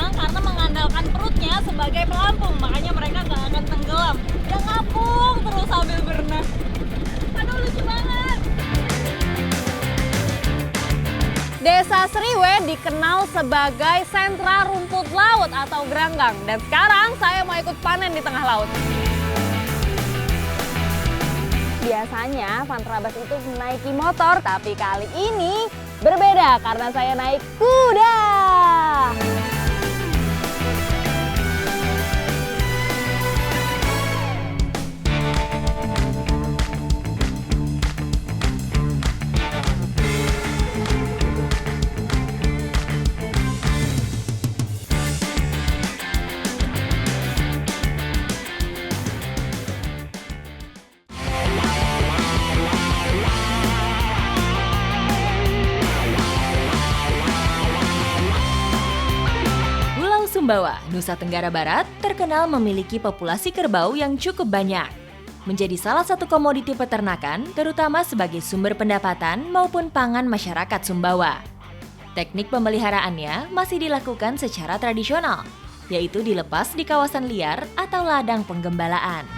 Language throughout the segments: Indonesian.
berenang karena mengandalkan perutnya sebagai pelampung. Makanya mereka nggak akan tenggelam. Dia ngapung terus sambil berenang. Aduh, lucu banget. Desa Sriwe dikenal sebagai sentra rumput laut atau geranggang. Dan sekarang saya mau ikut panen di tengah laut. Biasanya Fun Trabas itu menaiki motor, tapi kali ini berbeda karena saya naik kuda. Sumbawa, Nusa Tenggara Barat, terkenal memiliki populasi kerbau yang cukup banyak. Menjadi salah satu komoditi peternakan, terutama sebagai sumber pendapatan maupun pangan masyarakat Sumbawa. Teknik pemeliharaannya masih dilakukan secara tradisional, yaitu dilepas di kawasan liar atau ladang penggembalaan.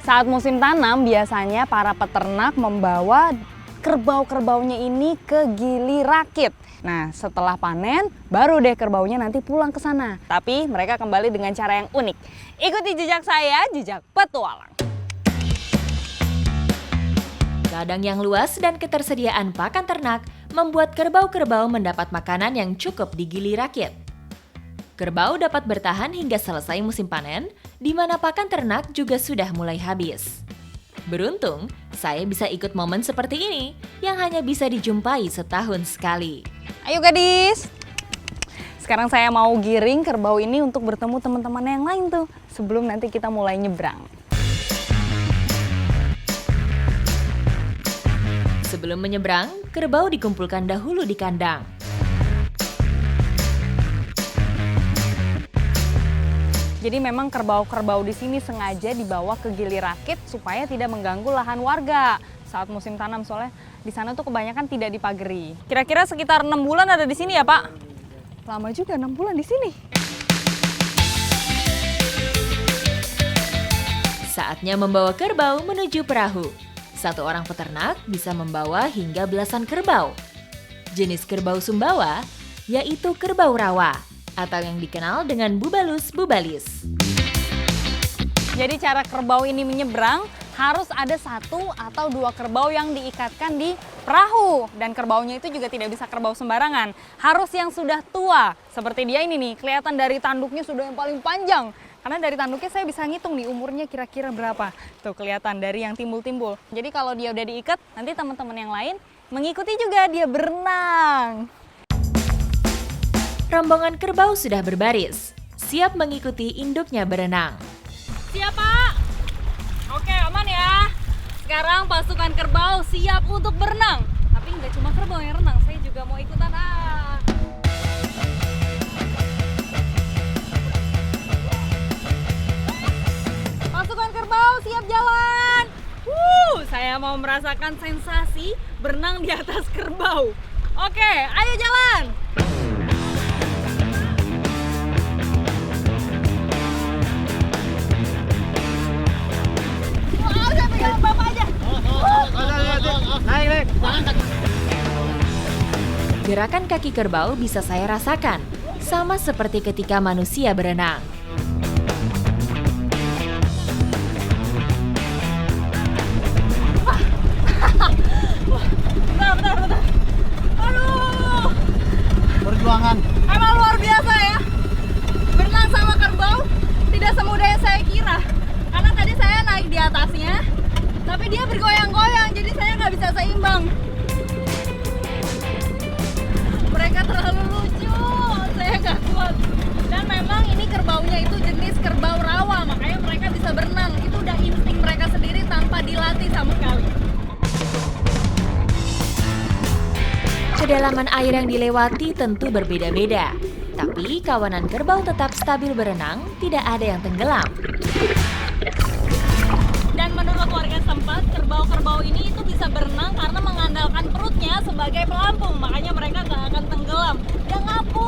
Saat musim tanam, biasanya para peternak membawa kerbau-kerbaunya ini ke Gili Rakit. Nah, setelah panen, baru deh kerbaunya nanti pulang ke sana. Tapi mereka kembali dengan cara yang unik. Ikuti jejak saya, jejak petualang. Ladang yang luas dan ketersediaan pakan ternak membuat kerbau-kerbau mendapat makanan yang cukup di Gili Rakit. Kerbau dapat bertahan hingga selesai musim panen, di mana pakan ternak juga sudah mulai habis. Beruntung, saya bisa ikut momen seperti ini yang hanya bisa dijumpai setahun sekali. Ayo gadis! Sekarang saya mau giring kerbau ini untuk bertemu teman-teman yang lain tuh, sebelum nanti kita mulai nyebrang. Sebelum menyeberang, kerbau dikumpulkan dahulu di kandang. Jadi memang kerbau-kerbau di sini sengaja dibawa ke Gili Rakit supaya tidak mengganggu lahan warga saat musim tanam, soalnya di sana tuh kebanyakan tidak dipagari. Kira-kira sekitar 6 bulan ada di sini ya, Pak? Lama juga 6 bulan di sini. Saatnya membawa kerbau menuju perahu. Satu orang peternak bisa membawa hingga belasan kerbau. Jenis kerbau Sumbawa yaitu kerbau rawa atau yang dikenal dengan bubalus-bubalis. Jadi cara kerbau ini menyeberang harus ada 1 atau 2 kerbau yang diikatkan di perahu. Dan kerbaunya itu juga tidak bisa kerbau sembarangan. Harus yang sudah tua. Seperti dia ini nih, kelihatan dari tanduknya sudah yang paling panjang. Karena dari tanduknya saya bisa ngitung nih umurnya kira-kira berapa. Tuh kelihatan dari yang timbul-timbul. Jadi kalau dia udah diikat, nanti teman-teman yang lain mengikuti juga dia berenang. Rombongan kerbau sudah berbaris, siap mengikuti induknya berenang. Siap, Pak. Oke, aman ya. Sekarang pasukan kerbau siap untuk berenang. Tapi nggak cuma kerbau yang renang, saya juga mau ikutan. Pasukan kerbau siap jalan. Saya mau merasakan sensasi berenang di atas kerbau. Oke, ayo jalan. Gerakan kaki kerbau bisa saya rasakan, sama seperti ketika manusia berenang. Bentar. Aduh. Perjuangan. Emang luar biasa ya. Berenang sama kerbau tidak semudah yang saya kira. Karena tadi saya naik di atasnya, tapi dia bergoyang-goyang, jadi saya nggak bisa seimbang. Mereka terlalu lucu, saya nggak kuat. Dan memang ini kerbaunya itu jenis kerbau rawa, makanya mereka bisa berenang. Itu udah insting mereka sendiri tanpa dilatih sama sekali. Kedalaman air yang dilewati tentu berbeda-beda, tapi kawanan kerbau tetap stabil berenang, tidak ada yang tenggelam. Dan menurut warga setempat, kerbau-kerbau ini itu bisa berenang karena mengandalkan perutnya sebagai pelampung. Makanya mereka nggak akan tenggelam. Dia ngapung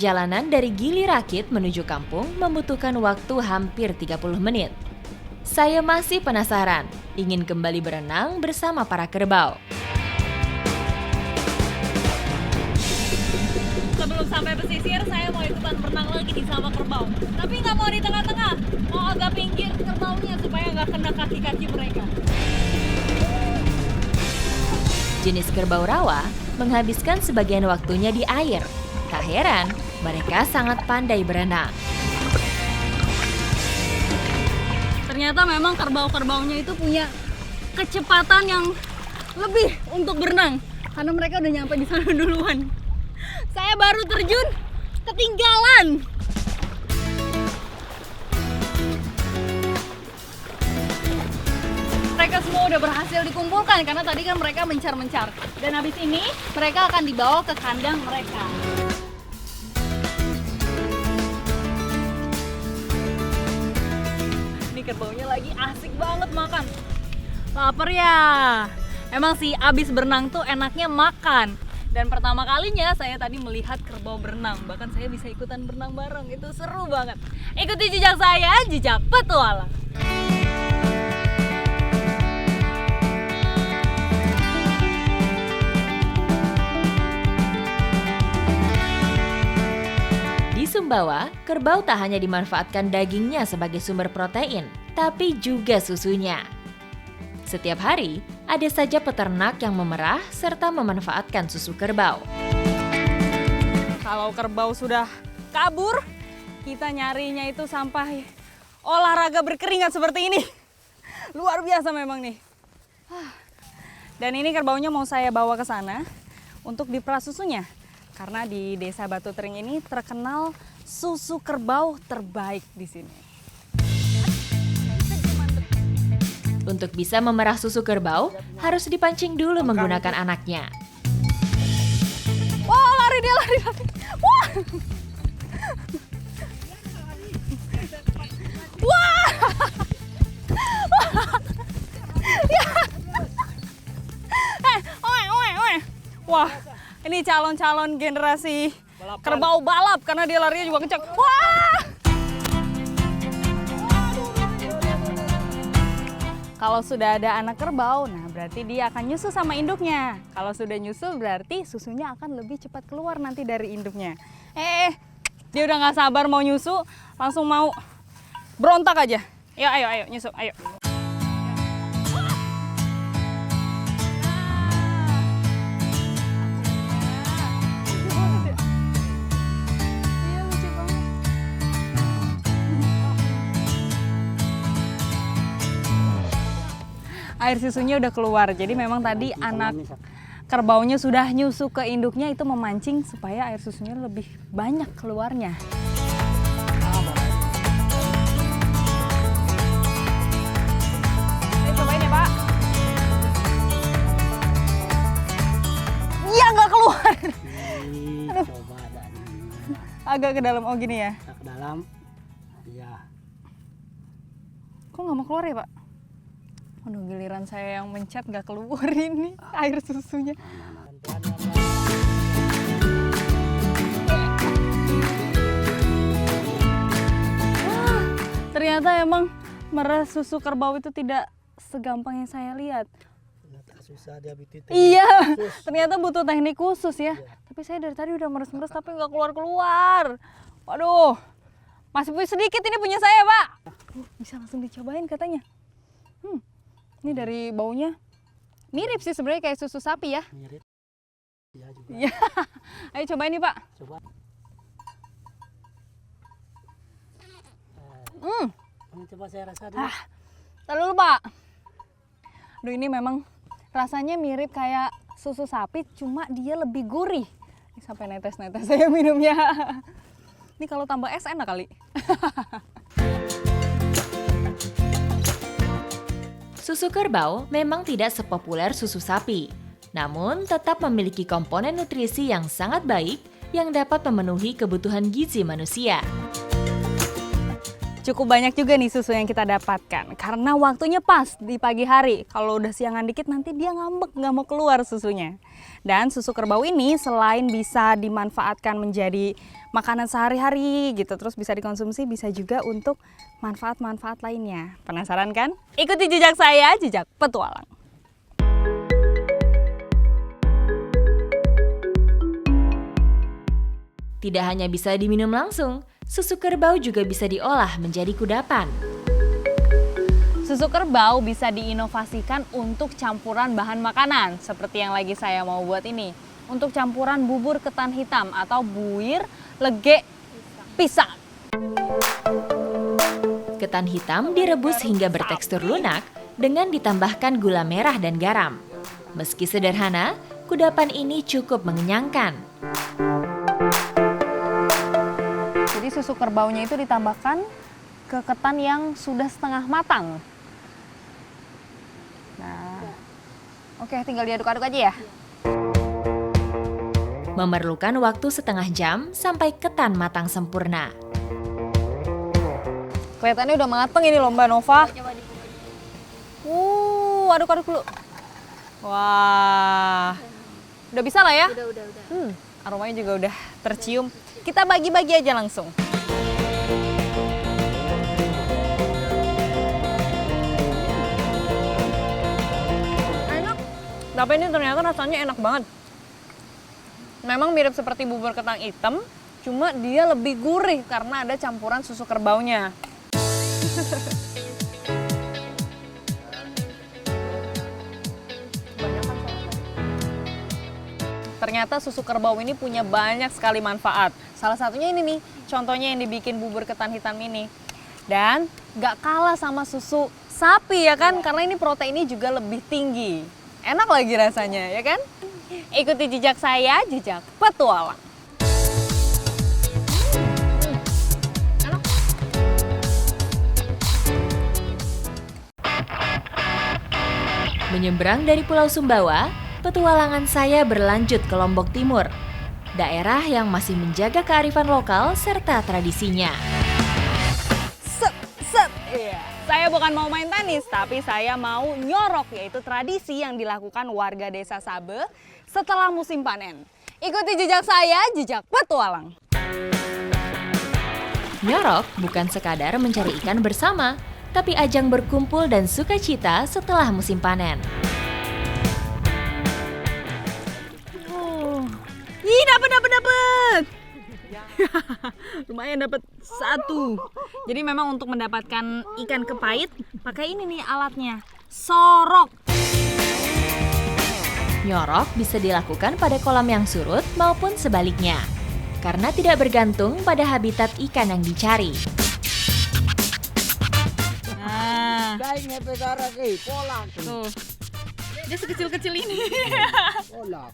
perjalanan dari Gili Rakit menuju kampung membutuhkan waktu hampir 30 menit. Saya masih penasaran, ingin kembali berenang bersama para kerbau. Sebelum sampai pesisir, saya mau ikutan berenang lagi di sama kerbau. Tapi nggak mau di tengah-tengah, mau agak pinggir kerbaunya supaya nggak kena kaki-kaki mereka. Jenis kerbau rawa menghabiskan sebagian waktunya di air. Tak heran, mereka sangat pandai berenang. Ternyata memang kerbau-kerbaunya itu punya kecepatan yang lebih untuk berenang. Karena mereka udah nyampe di sana duluan. Saya baru terjun, ketinggalan. Mereka semua udah berhasil dikumpulkan karena tadi kan mereka mencar-mencar. Dan habis ini mereka akan dibawa ke kandang mereka. Ini kerbaunya lagi asik banget makan. Laper ya. Emang sih abis berenang tuh enaknya makan. Dan pertama kalinya saya tadi melihat kerbau berenang. Bahkan saya bisa ikutan berenang bareng. Itu seru banget. Ikuti jejak saya, jejak petualang. Di Sumbawa, kerbau tak hanya dimanfaatkan dagingnya sebagai sumber protein, tapi juga susunya. Setiap hari, ada saja peternak yang memerah serta memanfaatkan susu kerbau. Kalau kerbau sudah kabur, kita nyarinya itu sampai olahraga berkeringat seperti ini. Luar biasa memang nih. Dan ini kerbaunya mau saya bawa ke sana untuk diperah susunya. Karena di Desa Batu Tering ini terkenal susu kerbau terbaik di sini. Untuk bisa memerah susu kerbau, harus dipancing dulu menggunakan anaknya. Wah, lari dia, lari. Wah! Wah! Oe. Wah, ini calon-calon generasi kerbau balap karena dia larinya juga kencang. Wah! Kalau sudah ada anak kerbau, nah berarti dia akan nyusu sama induknya. Kalau sudah nyusu berarti susunya akan lebih cepat keluar nanti dari induknya. Dia udah nggak sabar mau nyusu, langsung mau berontak aja. Ayo nyusu, ayo. Air susunya udah keluar, jadi memang tadi anak kerbaunya sudah nyusu ke induknya, itu memancing supaya air susunya lebih banyak keluarnya. Ayo cobain ya Pak. Iya nggak keluar. Aduh. Agak ke dalam, oh gini ya? Ke dalam, iya. Kok nggak mau keluar ya Pak? Aduh, giliran saya yang mencet nggak keluar ini air susunya. Ternyata emang meres susu kerbau itu tidak segampang yang saya lihat. Susah dia bikin. Iya, ternyata butuh teknik khusus ya. Tapi saya dari tadi udah meres-meres tapi nggak keluar-keluar. Waduh, masih punya sedikit ini punya saya Pak. Bisa langsung dicobain katanya. Ini dari baunya mirip sih sebenarnya kayak susu sapi ya. Mirip. Iya juga. Iya. Ayo cobain nih Pak. Coba. Coba saya rasa dulu. Tahan dulu Pak. Aduh, ini memang rasanya mirip kayak susu sapi, cuma dia lebih gurih. Ini sampai netes-netes saya minumnya. Ini kalau tambah es enak kali. Susu kerbau memang tidak sepopuler susu sapi, namun tetap memiliki komponen nutrisi yang sangat baik yang dapat memenuhi kebutuhan gizi manusia. cukup banyak juga nih susu yang kita dapatkan. Karena waktunya pas di pagi hari. Kalau udah siangan dikit nanti dia ngambek, nggak mau keluar susunya. Dan susu kerbau ini selain bisa dimanfaatkan menjadi makanan sehari-hari gitu, terus bisa dikonsumsi, bisa juga untuk manfaat-manfaat lainnya. Penasaran kan? Ikuti jejak saya, jejak petualang. Tidak hanya bisa diminum langsung, susu kerbau juga bisa diolah menjadi kudapan. Susu kerbau bisa diinovasikan untuk campuran bahan makanan, seperti yang lagi saya mau buat ini. Untuk campuran bubur ketan hitam atau buir lege pisang. Ketan hitam direbus hingga bertekstur lunak dengan ditambahkan gula merah dan garam. Meski sederhana, kudapan ini cukup mengenyangkan. Jadi susu kerbaunya itu ditambahkan ke ketan yang sudah setengah matang. Nah, oke, tinggal diaduk-aduk aja ya. Memerlukan waktu setengah jam sampai ketan matang sempurna. Kelihatannya udah mateng ini loh Mbak Nova. Aduk-aduk dulu. Wah, udah bisa lah ya? Udah. Aromanya juga udah tercium. Kita bagi-bagi aja langsung. Enak. Tapi ini ternyata rasanya enak banget. Memang mirip seperti bubur ketan hitam, cuma dia lebih gurih karena ada campuran susu kerbaunya. Ternyata susu kerbau ini punya banyak sekali manfaat. Salah satunya ini nih, contohnya yang dibikin bubur ketan hitam ini. Dan gak kalah sama susu sapi ya kan, karena ini proteinnya juga lebih tinggi. Enak lagi rasanya ya kan? Ikuti jejak saya, jejak petualang. Enak. Menyeberang dari Pulau Sumbawa, petualangan saya berlanjut ke Lombok Timur, daerah yang masih menjaga kearifan lokal serta tradisinya. Iya. Saya bukan mau main tenis, tapi saya mau nyorok, yaitu tradisi yang dilakukan warga desa Sabe setelah musim panen. Ikuti jejak saya, jejak petualang. Nyorok bukan sekadar mencari ikan bersama, tapi ajang berkumpul dan sukacita setelah musim panen. Ih, dapet. Lumayan dapat satu. Jadi memang untuk mendapatkan ikan kepait, pakai ini nih alatnya, sorok. Nyorok bisa dilakukan pada kolam yang surut maupun sebaliknya, karena tidak bergantung pada habitat ikan yang dicari. Nah, Kain pesara pola. tuh. Dia sekecil-kecil ini. Pola.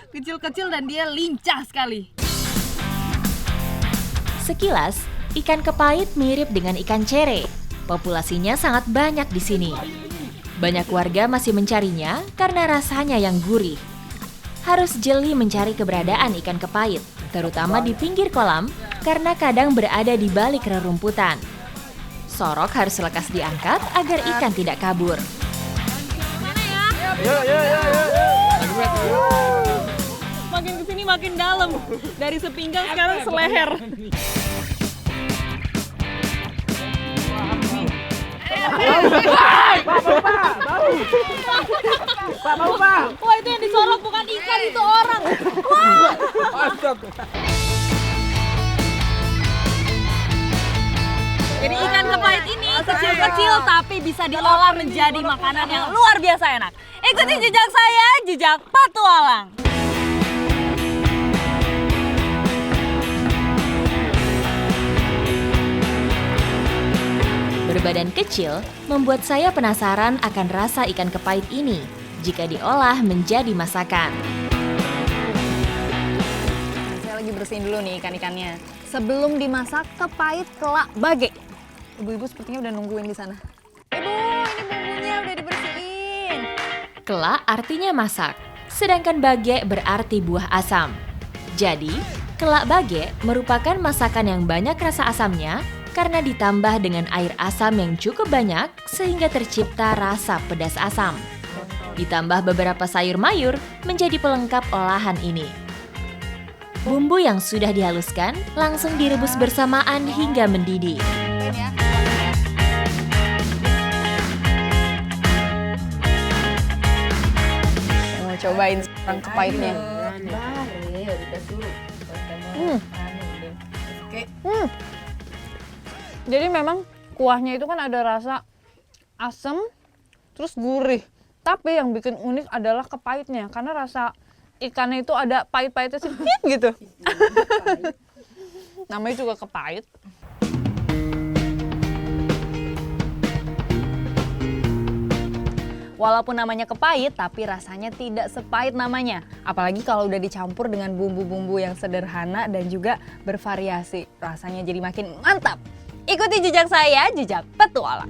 Kecil-kecil dan dia lincah sekali. Sekilas, ikan kepait mirip dengan ikan cere. Populasinya sangat banyak di sini. Banyak warga masih mencarinya karena rasanya yang gurih. Harus jeli mencari keberadaan ikan kepait, terutama di pinggir kolam, karena kadang berada di balik rerumputan. Sorok harus lekas diangkat agar ikan tidak kabur. Makin kesini makin dalam. Dari sepinggang sekarang seleher. Wah, itu yang disorok bukan ikan, itu orang. Wah. Jadi ikan kepait ini kecil-kecil tapi bisa diolah menjadi makanan yang luar biasa enak. Ikuti jejak saya, jejak petualang. Berbadan kecil membuat saya penasaran akan rasa ikan kepait ini jika diolah menjadi masakan. Saya lagi bersihin dulu nih ikan-ikannya. Sebelum dimasak, kepait kelak bage. Ibu-ibu sepertinya udah nungguin di sana. Ibu, ini bumbunya udah dibersihin. Kelak artinya masak, sedangkan bage berarti buah asam. Jadi, kelak bage merupakan masakan yang banyak rasa asamnya karena ditambah dengan air asam yang cukup banyak sehingga tercipta rasa pedas asam. Ditambah beberapa sayur mayur menjadi pelengkap olahan ini. Bumbu yang sudah dihaluskan langsung direbus bersamaan hingga mendidih. Mau cobain sekarang kepahitnya. Jadi memang kuahnya itu kan ada rasa asam terus gurih. Tapi yang bikin unik adalah kepahitnya karena rasa ikannya itu ada pahit-pahitnya sedikit gitu. Namanya juga kepahit. Walaupun namanya kepahit, tapi rasanya tidak sepahit namanya. Apalagi kalau udah dicampur dengan bumbu-bumbu yang sederhana dan juga bervariasi. Rasanya jadi makin mantap. Ikuti jejak saya, jejak petualang.